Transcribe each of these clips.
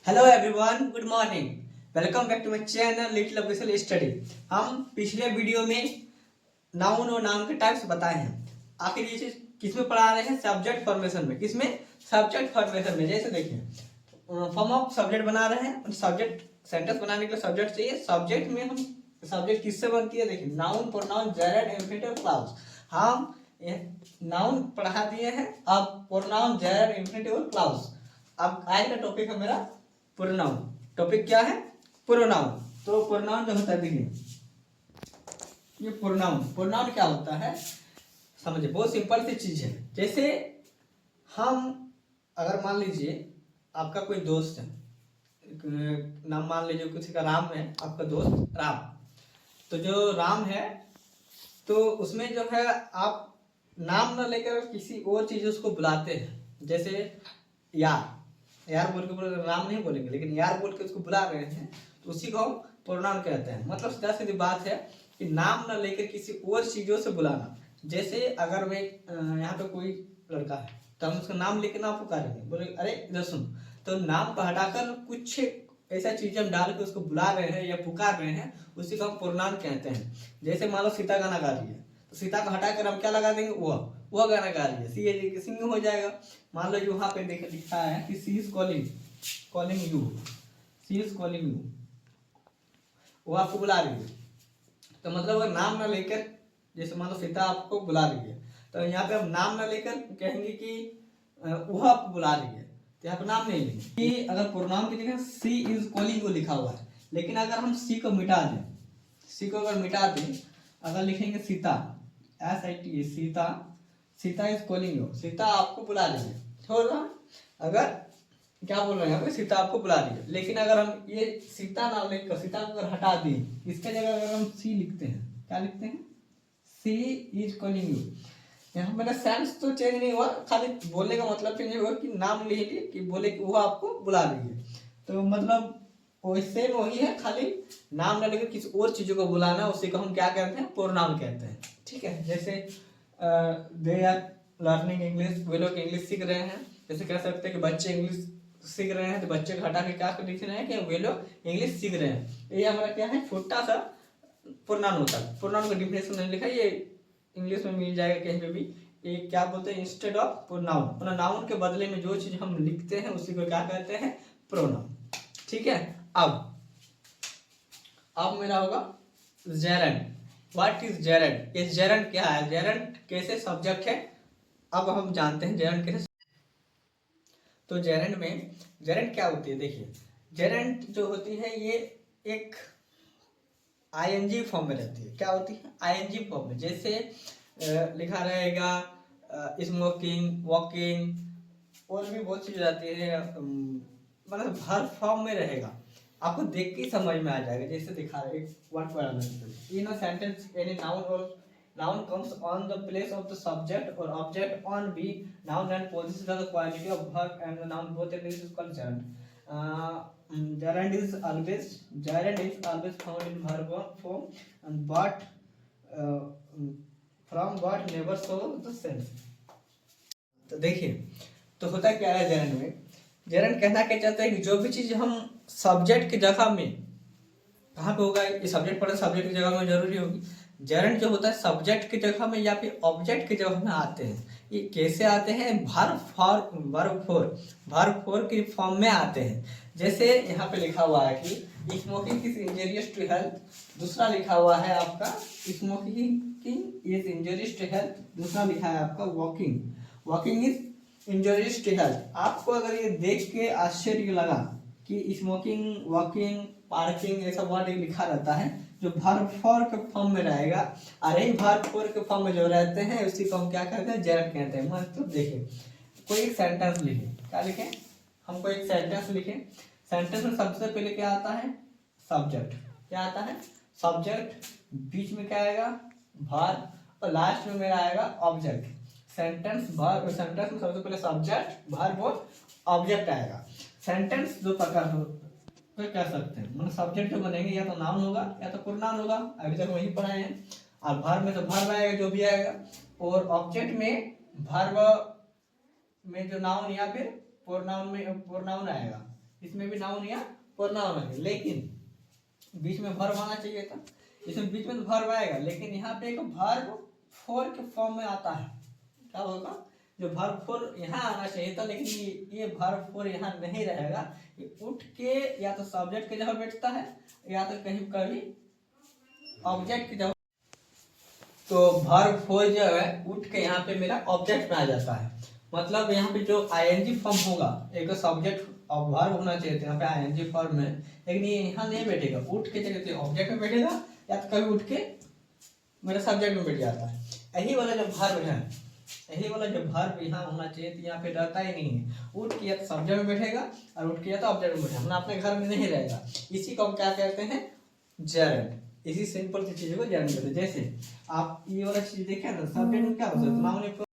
Hello everyone, good morning. Welcome back to my channel little official study. हम पिछले video में noun और noun के टाइप्स बताए हैं। आखिर ये चीज किसमें पढ़ा रहे हैं? सब्जेक्ट फॉर्मेशन में। किसमें? सब्जेक्ट फॉर्मेशन में। जैसे देखिए, फॉर्म ऑफ सब्जेक्ट बना रहे हैं। सब्जेक्ट सेंटेंस बनाने के लिए सब्जेक्ट चाहिए। सब्जेक्ट में हम सब्जेक्ट किससे बनती है? देखिए, noun, pronoun, gerund, infinitive, clause. हम नाउन पढ़ा दिए हैं, अब प्रोनाउन, जेरेड, इंफिनिटिव और क्लाउज। अब आज का टॉपिक है मेरा प्रोनाउन। टॉपिक क्या है? प्रोनाउन। तो प्रोनाउन जो होता है, देखिए ये प्रोनाउन क्या होता है समझिए। बहुत सिंपल सी चीज है। जैसे हम अगर मान लीजिए आपका कोई दोस्त है, नाम मान लीजिए किसी का राम है, आपका दोस्त राम। तो जो राम है, तो उसमें जो है आप नाम न लेकर किसी और चीज उसको बुलाते हैं। जैसे यार बोल के नाम नहीं बोलेंगे, लेकिन यार बोल के उसको बुला रहे हैं, तो उसी को हम प्रोनाउन कहते हैं। मतलब सीधा सीधी बात है कि नाम न लेकर किसी और चीजों से बुलाना। जैसे अगर मैं यहाँ पे कोई लड़का है, तो हम उसका नाम लेकर ना पुकारेंगे, बोले अरे इधर सुन। तो नाम को हटाकर कुछ ऐसा चीज हम डाल के उसको बुला रहे हैं या पुकार रहे हैं, उसी को हम प्रोनाउन कहते हैं। जैसे मान लो सीता गाना गा रही है, तो सीता को हटाकर हम क्या लगा देंगे? वह गाना गा रही है, सी सिंग हो जाएगा। मान लो वहां पे देख लिखा है कि sea is calling you, sea is calling you, वो आपको बुला रही है। तो मतलब अगर नाम ना लेकर, जैसे मान लो सीता आपको बुला रही है, तो यहाँ पे हम नाम ना लेकर कहेंगे कि वह आपको बुला रही है, तो यहाँ पे नाम नहीं लेंगे। कि अगर प्रोनाउन की जगह सी इज कॉलिंग यू लिखा हुआ है, लेकिन अगर हम सी को मिटा दें, सी को अगर मिटा दें, अगर लिखेंगे Sita, SITA, Sita, Sita is calling you, Sita आपको बुला रही है। थोड़ा अगर क्या बोल रहे हैं यहाँ पे, सीता आपको बुला रही है। लेकिन अगर हम ये सीता नाम लेकर सीता को अगर हटा दें, इसके जगह अगर हम सी लिखते हैं, क्या लिखते हैं? सी इज कॉलिंग यू। यहाँ मेरा सेंस तो चेंज नहीं हुआ, खाली बोलने का मतलब चेंज हुआ कि नाम ले लिए कि बोले कि वो आपको बुला रही है। तो मतलब वैसे वही है, खाली नाम न लेकर किसी और चीजों को बुलाना, उसी को हम क्या कहते हैं? प्रोनाउन कहते हैं। ठीक है। जैसे दे आर लर्निंग इंग्लिश, वे लोग इंग्लिश सीख रहे हैं। जैसे कह सकते हैं कि बच्चे इंग्लिश सीख रहे हैं, तो बच्चे को हटा के क्या लिख रहे हैं कि वे लोग इंग्लिश सीख रहे हैं। ये हमारा क्या है? छोटा सा प्रोनाउन होता है। प्रोनाउन का डिफिनेशन नहीं लिखा, ये इंग्लिश में मिल जाएगा कहीं पे भी। ये क्या बोलते हैं? इंस्टेड ऑफ प्रोनाउन, नाउन के बदले में जो चीज हम लिखते हैं उसी को क्या कहते हैं? प्रोनाउन। ठीक है। अब मेरा होगा जेरेंट। What is Geraint? ये जेरेंट क्या है? जेरेंट कैसे सब्जेक्ट है, अब हम जानते हैं जेरेंट कैसे। तो जेरेंट में जेरेंट क्या होती है? देखिए, जेरेंट जो होती है ये एक ING फॉर्म में रहती है। क्या होती है? ING फॉर्म में। जैसे लिखा रहेगा स्मोकिंग, वॉकिंग, और भी बहुत चीज आती है। मतलब हर फॉर्म में रहेगा, आपको देख के ही समझ में आ जाएगा। जैसे दिखा है one word in a sentence any noun और noun comes on the place of the subject or object on be noun and possesses the quality of verb and the noun both, and this is called gerund is always found in verb form and but uh, from but never show the sense। तो देखिए, तो होता क्या है gerund में? Gerund कहना क्या चाहता है कि जो भी चीज हम सब्जेक्ट की जगह में, कहाँ पे होगा ये? सब्जेक्ट पढ़े, सब्जेक्ट की जगह में जरूरी होगी। जेरेंड जो होता है सब्जेक्ट की जगह में या फिर ऑब्जेक्ट की जगह में आते हैं। ये कैसे आते हैं? वर्ब फोर की फॉर्म में आते हैं। जैसे यहाँ पे लिखा हुआ है कि smoking is injurious to health, दूसरा लिखा हुआ है आपका smoking is injurious to health, दूसरा लिखा है आपका walking is injurious to health. आपको अगर ये देख के आश्चर्य लगा कि स्मोकिंग, वॉकिंग, पार्किंग ऐसा वर्ड लिखा रहता है, जो वर्ब फोर के फॉर्म में रहेगा, और यही वर्ब फोर के फॉर्म में जो रहते हैं उसी को हम क्या कहते हैं? जेरेंट कहते हैं। मतलब देखिए, कोई एक सेंटेंस लिखे, क्या लिखे? हमको एक सेंटेंस लिखे। सेंटेंस में सबसे पहले क्या आता है? सब्जेक्ट। क्या आता है? सब्जेक्ट। बीच में क्या आएगा? वर्ब, और लास्ट में मेरा आएगा ऑब्जेक्ट। सेंटेंस में सबसे पहले सब्जेक्ट, वर्ब और ऑब्जेक्ट आएगा। सेंटेंस दो प्रकार तो कह सकते हैं, मतलब सब्जेक्ट जो बनेंगे या तो नाउन होगा या तो प्रोनाउन होगा, अभी तक वही पढ़ाए हैं। और वर्ब में तो वर्ब आएगा जो भी आएगा, और ऑब्जेक्ट में वर्ब में जो नाउन या फिर प्रोनाउन आएगा। इसमें भी नाउन या प्रोनाउन है, लेकिन बीच में वर्ब आना चाहिए था। इसमें बीच में तो वर्ब आएगा, लेकिन यहाँ पे एक वर्ब फोर के फॉर्म में आता है। क्या होगा, जो वर्ब फोर यहाँ आना चाहिए था, लेकिन ये वर्ब फोर यहाँ नहीं रहेगा। ये उठ के या तो सब्जेक्ट की जगह बैठता है या तो कहीं कभी ऑब्जेक्ट की जगह। तो वर्ब फोर जो है उठ के यहाँ पे मेरा ऑब्जेक्ट में आ जाता है। मतलब यहाँ पे जो आईएनजी फॉर्म होगा, एक सब्जेक्ट और वर्ब होना चाहिए था, यहाँ पे आईएनजी फॉर्म में, लेकिन ये यहाँ नहीं बैठेगा। उठ के जगह ऑब्जेक्ट में बैठेगा या तो कभी उठ के मेरा सब्जेक्ट में बैठ जाता है। यही वाला जो वर्ब है, यही वाला जो वर्ब यहाँ होना चाहिए तो यहाँ पे रहता ही नहीं है। उठ के या तो सब्जेक्ट में बैठेगा और उठ के या तो ऑब्जेक्ट में बैठेगा, अपने घर में नहीं रहेगा। इसी को हम क्या कहते हैं, जेरेंट। इसी सिंपल सी चीज को जेरेंट कहते हैं। जैसे आप ये वाला चीज देखे ना, सब्जेक्ट में क्या होता है, नाउन,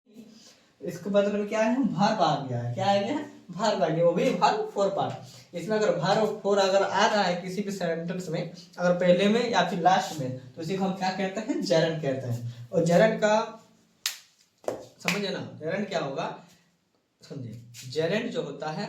इसके बदले में क्या है, वर्ब आ गया है। क्या आ गया है, वर्ब आ गया, वो भी वर्ब फोर पार्ट। इसमें अगर वर्ब फोर अगर आ रहा है किसी भी सेंटेंस में, अगर पहले में या फिर लास्ट में, तो इसी को हम क्या कहते हैं, जेरेंट कहते हैं। और जेरेंट का समझिए ना, जेरेंट क्या होगा समझिए। जेरेंट जो होता है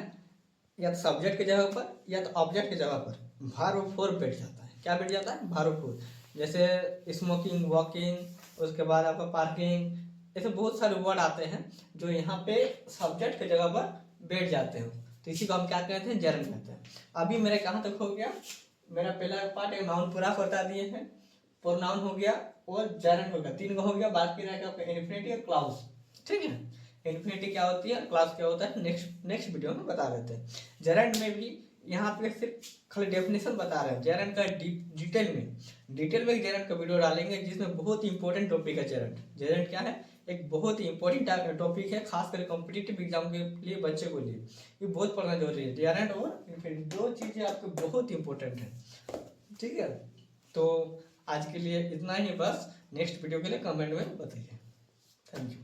या तो सब्जेक्ट की जगह पर या तो ऑब्जेक्ट की जगह पर वर्ब फोर बैठ जाता है। क्या बैठ जाता है, वर्ब फोर। जैसे स्मोकिंग, वॉकिंग, उसके बाद आपका पार्किंग, ऐसे बहुत सारे वर्ड आते हैं जो यहाँ पे सब्जेक्ट की जगह पर बैठ जाते हैं। तो इसी को हम क्या कहते हैं, जेरेंट कहते हैं। अभी मेरे कहाँ तक हो गया, मेरा पहला पार्ट एक नाउन पूरा बता दिए हैं, प्रोनाउन हो गया और जेरेंट हो गया, तीन का हो गया। बाकी रहेगा आपका इन्फिनिटी और क्लाउज। ठीक है, इन्फिनिटी क्या होती है, क्लाउज क्या होता है, नेक्स्ट वीडियो में बता देते हैं। जेरेंट में भी यहाँ पे सिर्फ खाली डेफिनेशन बता रहे हैं। जेरेंट का डिटेल में जेरेंट का वीडियो डालेंगे, जिसमें बहुत ही इंपॉर्टेंट टॉपिक है जेरेंट। जेरेंट क्या है, एक बहुत ही इंपॉर्टेंट टॉपिक है, खासकर कॉम्पिटिटिव एग्जाम के लिए, बच्चे को लिए ये बहुत पढ़ना जरूरी है। जेरेंट और इन्फिनिटी दो चीजें आपको बहुत इंपॉर्टेंट है। ठीक है, तो आज के लिए इतना ही बस। नेक्स्ट वीडियो के लिए कमेंट में बताइए। Thank you.